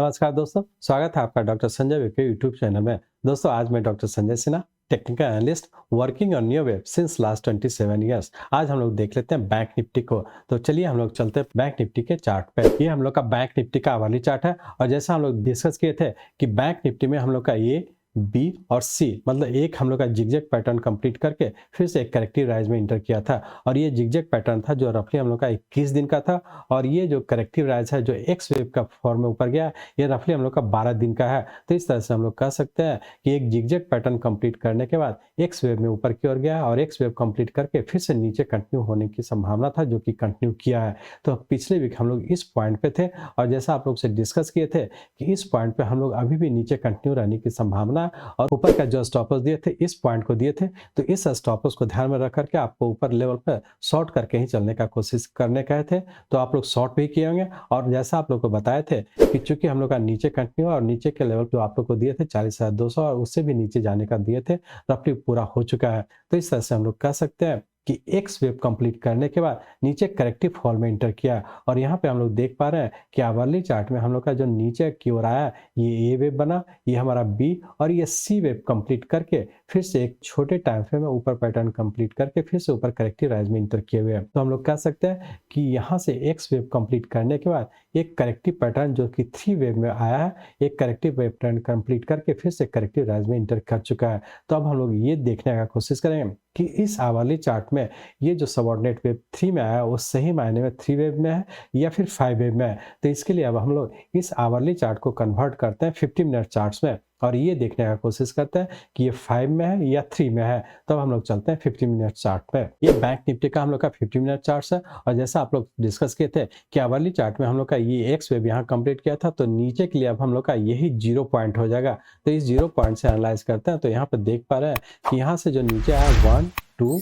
नमस्कार दोस्तों, स्वागत है आपका डॉक्टर संजय वेब के यूट्यूब चैनल में। दोस्तों आज मैं doctor Sanjay Sinha, technical analyst working on new web since last 27 years. आज हम लोग देख लेते हैं बैंक निफ्टी को। तो चलिए हम लोग चलते हैं बैंक निफ्टी के चार्ट पे। ये हम लोग का बैंक निफ्टी का आवरली चार्ट है और जैसा हम लोग डिस्कस किए थे कि बैंक निफ्टी में हम लोग का ए बी और सी मतलब एक हम लोग का जिगजैग पैटर्न कंप्लीट करके फिर से एक करेक्टिव राइज में इंटर किया था और ये जिगजैग पैटर्न था जो रफली हम लोग का 21 दिन का था और ये जो करेक्टिव राइज है जो एक्स वेव का फॉर्म में ऊपर गया ये रफली हम लोग का 12 दिन का है। तो इस तरह से हम लोग कह सकते हैं कि एक जिगजैग पैटर्न कंप्लीट करने के बाद एक्स वेव में ऊपर की ओर गया और एक्स वेव कंप्लीट करके फिर से नीचे कंटिन्यू होने की संभावना था जो कि कंटिन्यू किया है। तो पिछले वीक हम लोग इस पॉइंट पे थे और जैसा आप लोग से डिस्कस किए थे कि इस पॉइंट पे हम लोग अभी भी नीचे कंटिन्यू रहने की संभावना और ऊपर का जो स्टॉपर्स दिए थे इस पॉइंट को दिए थे। तो इस स्टॉपर्स को ध्यान में रख करके आपको ऊपर लेवल पर शॉर्ट करके ही चलने का कोशिश करने कहे थे। तो आप लोग शॉर्ट भी किए होंगे और जैसा आप लोग को बताए थे कि चूंकि हम लोग का नीचे कंटिन्यू और नीचे के लेवल जो आप लोग को दिए थे 40,200 और उससे भी नीचे जाने का दिए थे रफली पूरा हो चुका है। तो इस तरह से हम लोग कह सकते हैं कि एक्स वेव कंप्लीट करने के बाद नीचे करेक्टिव फॉल में इंटर किया और यहाँ पे हम लोग देख पा रहे हैं कि आवरली चार्ट में हम लोग का जो नीचे की ओर आया ये ए वेव बना, ये हमारा बी और ये सी वेव कंप्लीट करके फिर से एक छोटे टाइम फ्रेम में ऊपर पैटर्न कंप्लीट करके फिर से ऊपर करेक्टिव राइज में इंटर किए हुए हैं। तो हम लोग कह सकते हैं कि यहाँ से एक्स वेव कंप्लीट करने के बाद एक करेक्टिव पैटर्न जो कि 3 वेव में आया है एक करेक्टिव पैटर्न कंप्लीट करके फिर से करेक्टिव राइज में इंटर कर चुका है। तो अब हम लोग ये देखने का कोशिश करेंगे कि इस आवरली चार्ट में ये जो सबऑर्डिनेट वेव 3 में आया वो सही मायने में 3 वेव में है या फिर 5 वेव में है। तो इसके लिए अब हम लोग इस आवरली चार्ट को कन्वर्ट करते हैं 50 मिनट चार्ट्स में और ये देखने का कोशिश करते हैं कि ये 5 में है या 3 में है। तब हम लोग चलते हैं 50 मिनट चार्ट पे। ये बैंक निफ्टी का हम लोग का 50 मिनट चार्ट है और जैसा आप लोग डिस्कस किए थे कि आवरली चार्ट में हम लोग का ये एक्स वेव यहाँ कंप्लीट किया था तो नीचे के लिए अब हम लोग का यही 0 पॉइंट हो जाएगा। तो इस 0 पॉइंट से एनालाइज करते हैं तो यहाँ पे देख पा रहे हैं कि यहाँ से जो नीचे आया 1 2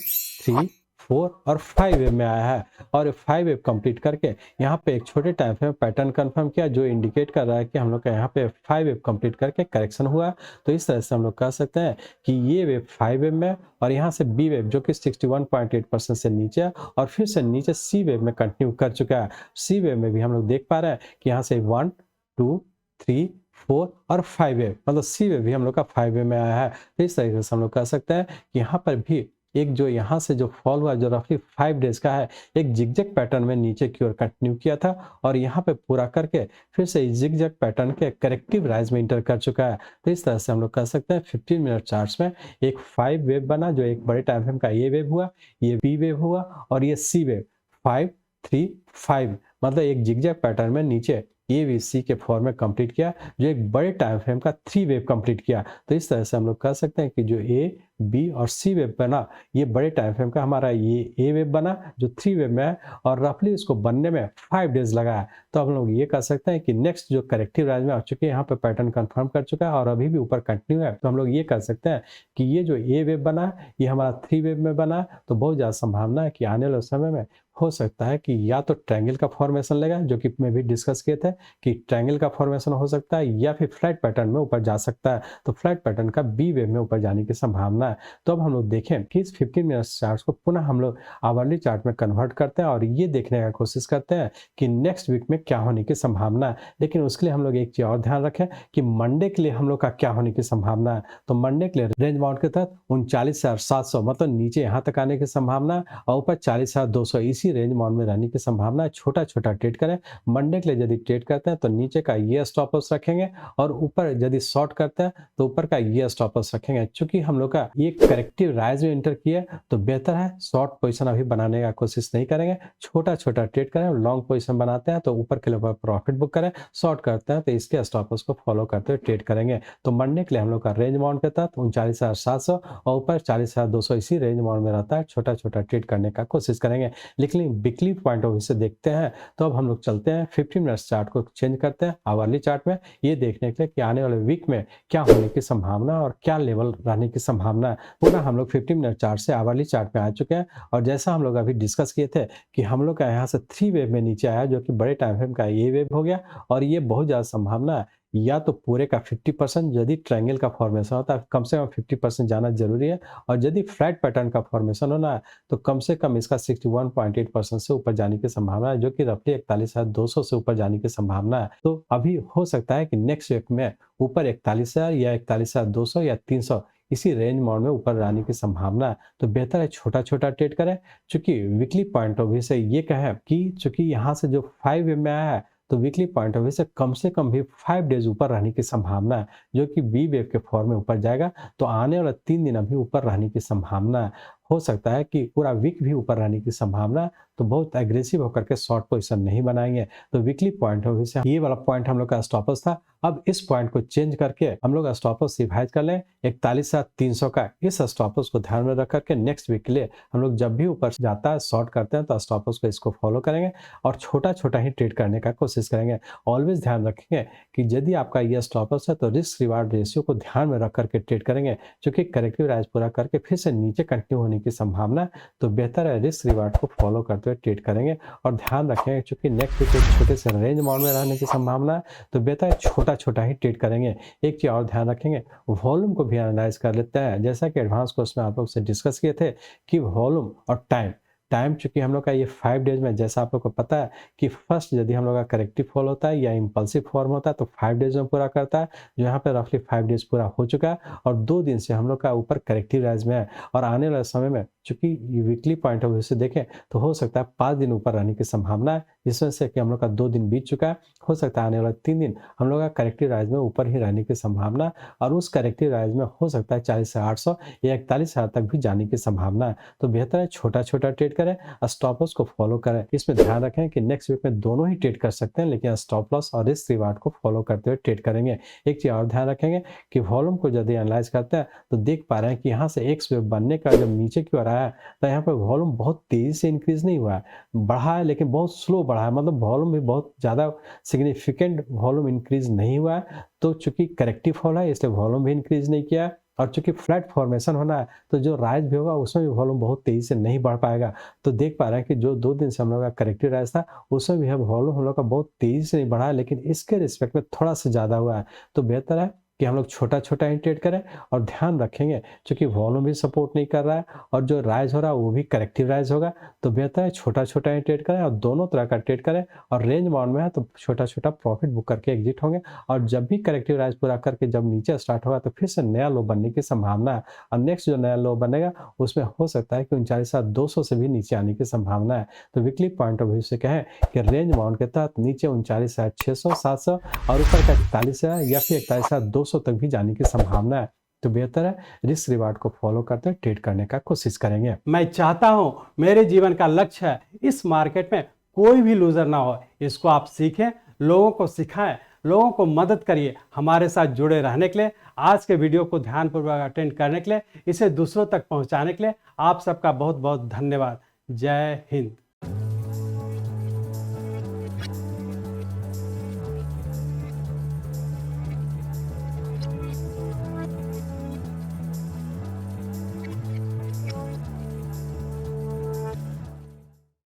3 4 और 5 वेव में आया है और 5 वेव कंप्लीट करके यहाँ पे एक छोटे टाइम फ्रेम पैटर्न कंफर्म किया जो इंडिकेट कर रहा है कि हम लोग का यहाँ पे 5 वेव कंप्लीट करके करेक्शन हुआ। तो इस तरह से हम लोग कह सकते हैं कि ये वेव 5 वेव में और यहाँ से बी वेव जो कि 61.8% से नीचे है और फिर से नीचे सी वेव में कंटिन्यू कर चुका है। सी वेव में भी हम लोग देख पा रहे हैं कि यहाँ से 1 2 3 4 और 5 वेव मतलब सी वेव भी हम लोग का 5 वेव में आया है। तो इस तरीके से हम लोग कह सकते हैं कि यहाँ पर भी एक जो यहाँ से जो फॉल हुआ जो रफली 5 डेज का है एक जिगजैग पैटर्न में नीचे की ओर कंटिन्यू किया था और यहाँ पे पूरा करके फिर से इस जिगजैग पैटर्न के करेक्टिव राइज में इंटर कर चुका है। तो इस तरह से हम लोग कह सकते हैं 15 मिनट चार्ट्स में एक 5 वेव बना जो एक बड़े टाइम फ्रेम का ये वेव हुआ, ये बी वेव हुआ और ये सी वेव 5 3 5 मतलब एक जिगजैग पैटर्न में नीचे ए बी सी के फॉर्म में कंप्लीट किया जो एक बड़े टाइम फ्रेम का 3 वेव कंप्लीट किया। तो इस तरह से हम लोग कह सकते हैं कि जो ए बी और सी वेव बना ये बड़े टाइम फ्रेम का हमारा ये ए वेव बना जो 3 वेव में है और रफली इसको बनने में 5 डेज लगा है। तो हम लोग ये कह सकते हैं कि नेक्स्ट जो करेक्टिव राइज में आ चुके हैं यहाँ पे पैटर्न कंफर्म कर चुका है और अभी भी ऊपर कंटिन्यू है। तो हम लोग ये कह सकते हैं कि ये जो ए वेव बना ये हमारा 3 वेव में बना तो बहुत ज़्यादा संभावना है कि आने वाले समय में हो सकता है कि या तो ट्रायंगल का फॉर्मेशन लेगा जो कि मैं भी डिस्कस किए थे कि ट्रायंगल का फॉर्मेशन हो सकता है या फिर फ्लैट पैटर्न में ऊपर जा सकता है। तो फ्लैट पैटर्न का बी वेव में ऊपर जाने की संभावना है। तो अब हम लोग देखें कि इस 15 मिनट्स चार्ट को पुनः हम लोग आवरली चार्ट में कन्वर्ट करते हैं और ये देखने का कोशिश करते हैं कि नेक्स्ट वीक में क्या होने की संभावना है। लेकिन उसके लिए हम लोग एक चीज और ध्यान रखें कि मंडे के लिए हम लोग का क्या होने की संभावना है। तो मंडे के लिए रेंज बाउंड के तहत 39,700 मतलब नीचे यहाँ तक आने की संभावना है और ऊपर 40,200 इसी रेंज बाउंड में रहने की संभावना है। छोटा छोटा ट्रेड करें। मंडे के लिए यदि ट्रेड करते हैं तो नीचे का ये स्टॉप लॉस रखेंगे और ऊपर यदि शॉर्ट करते हैं तो ऊपर का ये स्टॉप लॉस रखेंगे। चूंकि हम लोग का ये करेक्टिव राइज में इंटर किया तो बेहतर है शॉर्ट पोजीशन अभी बनाने का कोशिश नहीं करेंगे। छोटा छोटा ट्रेड करें। लॉन्ग पोजीशन बनाते हैं तो ऊपर के लेवल पर प्रॉफिट बुक करें। शॉर्ट करते हैं तो इसके स्टॉप लॉस को फॉलो करते हुए ट्रेड करेंगे। तो मंडे के लिए हम लोग का रेंज बाउंड के तहत 39,700 और ऊपर 40,200 इसी रेंज बाउंड में रहता है। छोटा छोटा ट्रेड करने का कोशिश करेंगे। लेकिन वीकली पॉइंट ऑफ व्यू से देखते हैं तो अब हम लोग चलते हैं 50 मिनट्स चार्ट को चेंज करते हैं आवरली चार्ट में ये देखने के लिए कि आने वाले वीक में क्या होने की संभावना और क्या लेवल रहने की संभावना है। पुनः हम लोग 50 मिनट चार्ट से आवरली चार्ट में आ चुके हैं और जैसा हम लोग अभी डिस्कस किए थे कि हम लोग का यहाँ से 3 वेव में नीचे आया जो कि बड़े टाइम फ्रेम का ये वेव हो गया और ये बहुत ज़्यादा संभावना है या तो पूरे का 50%, यदि ट्रायंगल का फॉर्मेशन होता है कम से कम 50% जाना जरूरी है, और यदि फ्लैट पैटर्न का फॉर्मेशन होना है तो कम से कम इसका 61.8% से ऊपर जाने की संभावना है, जो कि रफली 41,200 से ऊपर जाने की संभावना है। तो अभी हो सकता है कि नेक्स्ट वीक में ऊपर 41,000 या 41,200 या 300 इसी रेंज माउंट में ऊपर जाने की संभावना है। तो बेहतर है छोटा-छोटा ट्रेड करें, चूँकि वीकली पॉइंट ऑफ व्यू से ये कहें कि चूँकि यहाँ से जो 5 वेव में आया है, तो वीकली पॉइंट ऑफ व्यू से कम भी 5 डेज़ ऊपर रहने की संभावना है, जो कि बी वेव के फॉर्म में ऊपर जाएगा। तो आने वाला 3 दिन अभी ऊपर रहने की संभावना है। हो सकता है कि पूरा वीक भी ऊपर रहने की संभावना है, तो बहुत एग्रेसिव होकर के शॉर्ट पोजीशन नहीं बनाएँगे। तो वीकली पॉइंट ऑफ व्यू से ये वाला पॉइंट हम लोग का स्टॉप लॉस था। अब इस पॉइंट को चेंज करके हम लोग स्टॉप लॉस रिवाइज कर लें 41,300 का। इस स्टॉप लॉस को ध्यान में रख कर के नेक्स्ट वीक के लिए हम लोग जब भी ऊपर जाता है शॉर्ट करते हैं तो स्टॉप लॉस को इसको फॉलो करेंगे और छोटा-छोटा ही ट्रेड करने का कोशिश करेंगे। ऑलवेज ध्यान रखेंगे कि यदि आपका ये स्टॉप लॉस है तो रिस्क रिवार्ड रेशियो को ध्यान में रख कर के ट्रेड करेंगे, क्योंकि करेक्टिव राइज पूरा करके फिर से नीचे कंटिन्यू होने की संभावना है। तो बेहतर है रिस्क रिवार्ड को फॉलो करते हुए ट्रेड करेंगे और ध्यान रखेंगे चूंकि नेक्स्ट वीक एक छोटे से रेंज माउंट में रहने की संभावना है, तो बेहतर है छोटा-छोटा ही ट्रेड करेंगे। एक चीज और ध्यान रखेंगे, वॉल्यूम को भी एनालाइज कर लेते हैं। जैसा कि एडवांस कोर्स में आप लोग से डिस्कस किए थे कि वॉल्यूम और टाइम चूंकि हम लोग का ये 5 डेज में, जैसा आप लोग को पता है कि फर्स्ट यदि हम लोग का करेक्टिव फॉल होता है या इम्पल्सिव फॉर्म होता है तो 5 डेज में पूरा करता है, जो यहाँ पे रफली 5 डेज पूरा हो चुका है और 2 दिन से हम लोग का ऊपर करेक्टिव राइज में है। और आने वाले समय में चूंकि वीकली पॉइंट ऑफ व्यू से देखें तो हो सकता है 5 दिन ऊपर रहने की संभावना है, जिसमें से कि हम लोग का 2 दिन बीत चुका है। हो सकता है आने वाला 3 दिन हम लोग का करेक्टिव राइज में ऊपर ही रहने की संभावना है और उस करेक्टिव राइज में हो सकता है 40,800 या 41,000 तक भी जाने की संभावना है। तो बेहतर है छोटा-छोटा ट्रेड करें, स्टॉप लॉस को फॉलो करें। इसमें ध्यान रखें कि नेक्स्ट वीक में दोनों ही ट्रेड कर सकते हैं, लेकिन स्टॉप लॉस और रिस्क रिवार्ड को फॉलो करते हुए ट्रेड करेंगे। एक चीज और ध्यान रखेंगे कि वॉल्यूम को यदि एनालाइज करते हैं तो देख पा रहे हैं कि यहाँ से एक्स वेव बनने का जब नीचे की ओर आया है तो यहाँ पे वॉल्यूम बहुत तेजी से इंक्रीज नहीं हुआ है, बढ़ा है लेकिन बहुत स्लो बढ़ा है, मतलब वॉल्यूम भी बहुत ज्यादा सिग्निफिकेंट वॉल्यूम इंक्रीज नहीं हुआ है। तो चूंकि करेक्टिव फॉल है इसलिए वॉल्यूम भी इंक्रीज नहीं किया है और चूंकि फ्लैट फॉर्मेशन होना है तो जो राइज भी होगा उसमें भी वॉल्यूम बहुत तेजी से नहीं बढ़ पाएगा। तो देख पा रहे हैं कि जो 2 दिन से हम लोग का करेक्टिव राइज था उसमें भी वॉल्यूम हम लोग का बहुत तेजी से नहीं बढ़ा है, लेकिन इसके रिस्पेक्ट में थोड़ा सा ज्यादा हुआ है। तो बेहतर है कि हम लोग छोटा-छोटा ही ट्रेड करें और ध्यान रखेंगे क्योंकि वॉल्यूम भी सपोर्ट नहीं कर रहा है और जो राइज हो रहा है वो भी करेक्टिव राइज होगा। तो बेहतर है छोटा-छोटा ही ट्रेड करें और दोनों तरह का ट्रेड करें और रेंज बाउंड में है तो छोटा-छोटा प्रॉफिट बुक करके एग्जिट होंगे और जब भी करेक्टिव राइज पूरा करके जब नीचे स्टार्ट होगा तो फिर से नया लो बनने की संभावना है और नेक्स्ट जो नया लो बनेगा उसमें हो सकता है कि 39,200 से भी नीचे आने की संभावना है। तो वीकली पॉइंट ऑफ व्यू से कहें कि रेंज बाउंड के तहत नीचे 39,600 700 और ऊपर का 41,000 या फिर 41,200 तक भी जाने की संभावना है। तो बेहतर है रिस्क रिवार्ड को फॉलो करते हुए ट्रेड करने का कोशिश करेंगे। मैं चाहता हूं मेरे जीवन का लक्ष्य है इस मार्केट में कोई भी लूजर ना हो। इसको आप सीखें, लोगों को सिखाएं, लोगों को मदद करिए। हमारे साथ जुड़े रहने के लिए, आज के वीडियो को ध्यानपूर्वक अटेंड करने के लिए, इसे दूसरों तक पहुंचाने के लिए आप सबका बहुत बहुत धन्यवाद। जय हिंद।